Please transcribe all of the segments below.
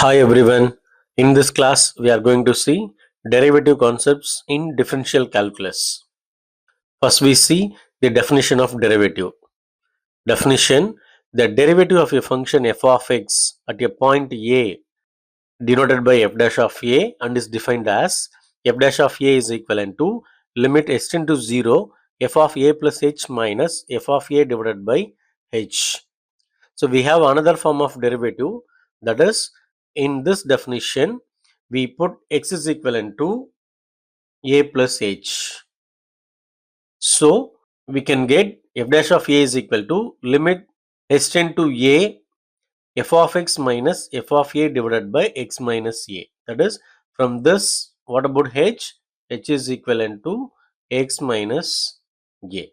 Hi everyone. In this class, we are going to see derivative concepts in differential calculus. First, we see the definition of derivative. Definition: the derivative of a function f of x at a point a denoted by f dash of a and is defined as f dash of a is equivalent to limit s tend to 0 f of a plus h minus f of a divided by h. So we have another form of derivative, that is, in this definition we put x is equivalent to a plus h. So we can get f dash of a is equal to limit s tend to a f of x minus f of a divided by x minus a. That is, from this, what about h? H is equivalent to x minus a.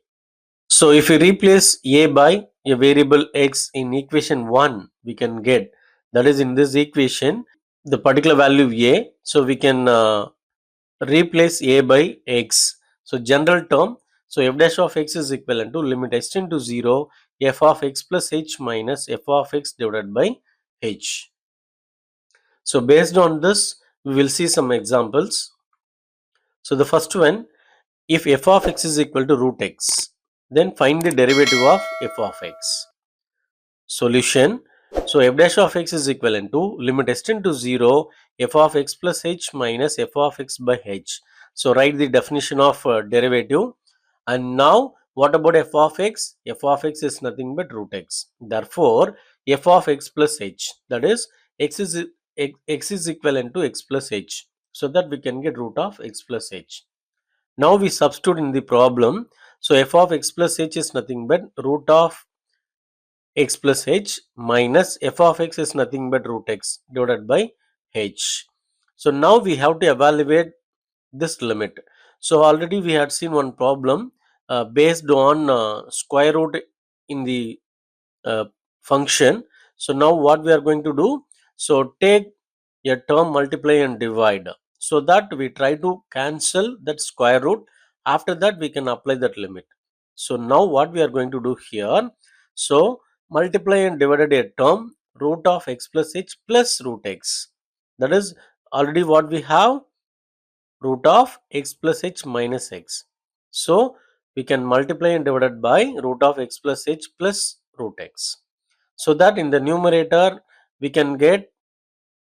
So if we replace a by a variable x in equation 1, we can get, that is, in this equation, the particular value a. So we can replace a by x. So general term, so f dash of x is equivalent to limit x tend to 0 f of x plus h minus f of x divided by h. So based on this, we will see some examples. So the first one, if f of x is equal to root x, then find the derivative of f of x. Solution. So f dash of x is equivalent to limit s tend to 0 f of x plus h minus f of x by h. So write the definition of derivative. And now what about f of x? F of x is nothing but root x. Therefore f of x plus h, that is, x is equivalent to x plus h, so that we can get root of x plus h. Now we substitute in the problem. So f of x plus h is nothing but root of x plus h minus f of x is nothing but root x divided by h. So now we have to evaluate this limit. So already we had seen one problem based on square root in the uh, function. So now what we are going to do, so take a term, multiply and divide, so that we try to cancel that square root. After that we can apply that limit. So now what we are going to do here, so multiply and divided a term root of x plus h plus root x, that is already what we have, root of x plus h minus x. So we can multiply and divide by root of x plus h plus root x, so that in the numerator we can get,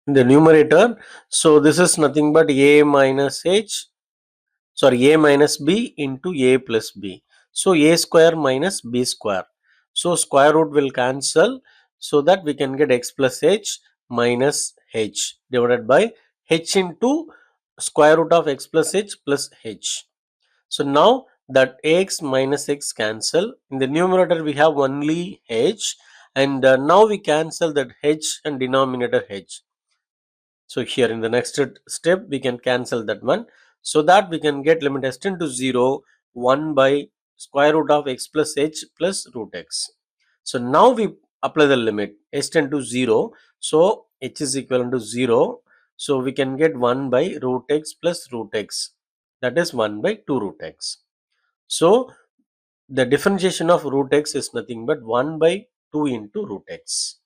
in the numerator, so this is nothing but a minus h, sorry, a minus b into a plus b. So a square minus b square. So square root will cancel, so that we can get x plus h minus h divided by h into square root of x plus h plus h. So now that x minus x cancel, in the numerator we have only h, and now we cancel that h and denominator h. So here in the next step we can cancel that one, so that we can get limit s tend to 0 1 by square root of x plus h plus root x. So now we apply the limit s tend to 0, so h is equivalent to 0, so we can get 1 by root x plus root x, that is 1 by 2 root x. So the differentiation of root x is nothing but 1 by 2 into root x.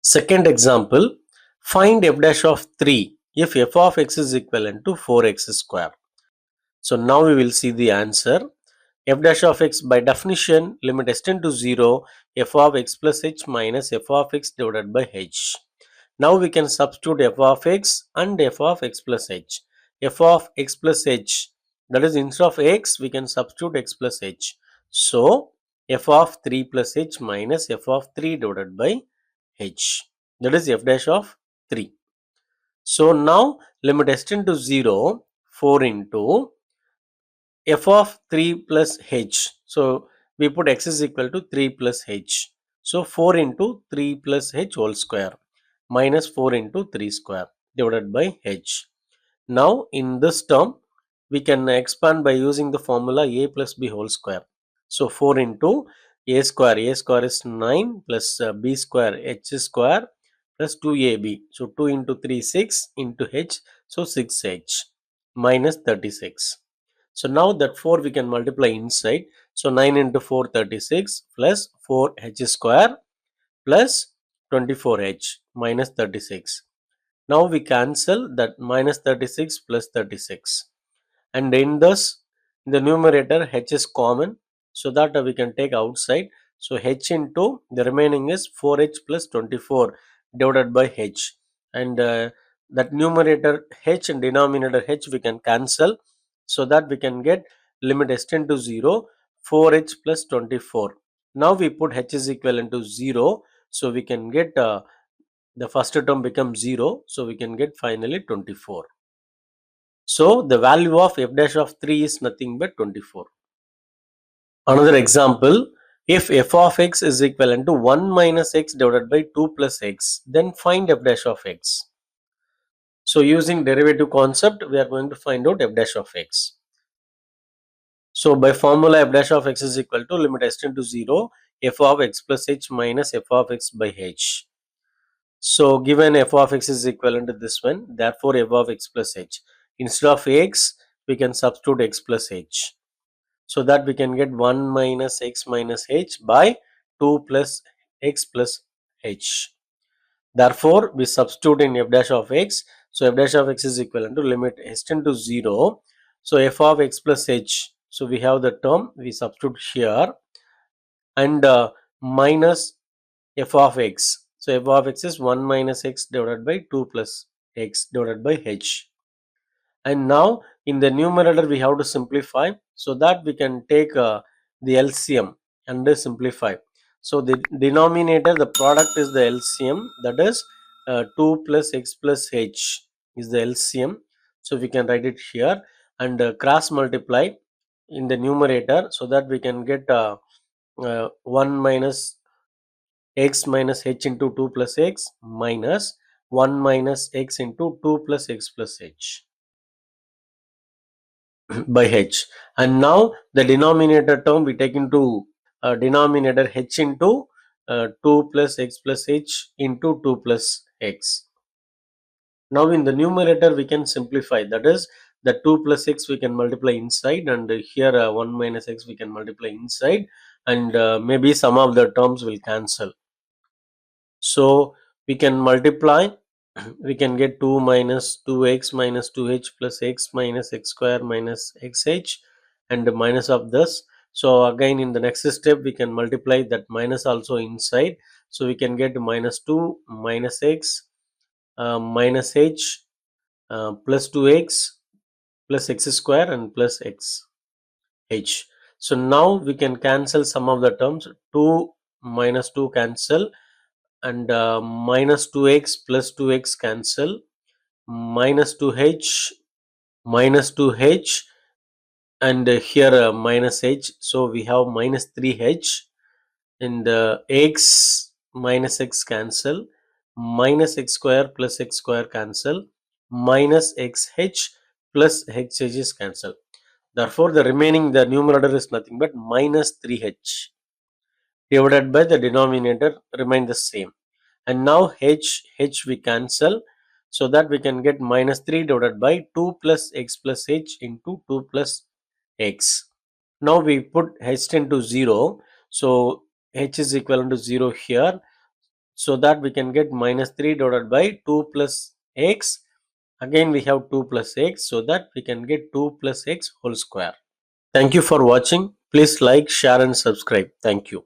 Second example, find f dash of 3 if f of x is equivalent to 4x square. So now we will see the answer. F dash of x, by definition, limit s tend to 0 f of x plus h minus f of x divided by h. Now we can substitute f of x and f of x plus h. F of x plus h, that is, instead of x we can substitute x plus h. So f of 3 plus h minus f of 3 divided by h, that is f dash of 3. So now limit s tend to 0 4 into f of 3 plus h. So we put x is equal to 3 plus h. So 4 into 3 plus h whole square minus 4 into 3 square divided by h. Now in this term we can expand by using the formula a plus b whole square. So 4 into a square is 9 plus b square h square plus 2ab. So 2 into 3 6 into h, so 6h minus 36. So now that 4 we can multiply inside. So 9 into 4 36 plus 4h square plus 24h minus 36. Now we cancel that minus 36 plus 36, and in this, in the numerator, h is common, so that we can take outside. So h into the remaining is 4h plus 24 divided by h, and that numerator h and denominator h we can cancel, so that we can get limit s tend to 0, 4h plus 24. Now we put h is equivalent to 0, so we can get the first term becomes 0, so we can get finally 24. So the value of f dash of 3 is nothing but 24. Another example, if f of x is equivalent to 1 minus x divided by 2 plus x, then find f dash of x. So using derivative concept, we are going to find out f dash of x. So by formula, f dash of x is equal to limit s tend to 0, f of x plus h minus f of x by h. So given f of x is equivalent to this one, therefore f of x plus h. Instead of x, we can substitute x plus h. So that we can get 1 minus x minus h by 2 plus x plus h. Therefore, we substitute in f dash of x. So f dash of x is equivalent to limit s tend to 0. So f of x plus h. So we have the term, we substitute here, and minus f of x. So f of x is 1 minus x divided by 2 plus x divided by h. And now in the numerator we have to simplify, so that we can take the LCM and simplify. So the denominator, the product is the LCM, that is 2 plus x plus h is the LCM. So we can write it here, and cross multiply in the numerator, so that we can get 1 minus x minus h into 2 plus x minus 1 minus x into 2 plus x plus h by h. And now the denominator term we take into denominator h into 2 plus x plus h into 2 plus x. Now in the numerator we can simplify, that is the 2 plus x we can multiply inside, and here 1 minus x we can multiply inside, and maybe some of the terms will cancel. So we can multiply, we can get 2 minus 2x minus 2h plus x minus x square minus xh, and the minus of this. So again in the next step we can multiply that minus also inside, so we can get minus 2 minus x minus h plus 2x plus x square and plus x h. So now we can cancel some of the terms, 2 minus 2 cancel, and minus 2x plus 2x cancel, minus 2h minus 2h, and here minus h, so we have minus 3h, and x minus x cancel, minus x square plus x square cancel, minus xh plus hh is cancel. Therefore the remaining, the numerator is nothing but minus 3h divided by the denominator remain the same. And now h we cancel, so that we can get minus 3 divided by 2 plus x plus h into 2 plus x. Now we put h tend to 0, so h is equivalent to 0 here, so that we can get minus 3 divided by 2 plus x. Again we have 2 plus x, so that we can get 2 plus x whole square. Thank you for watching. Please like, share and subscribe. Thank you.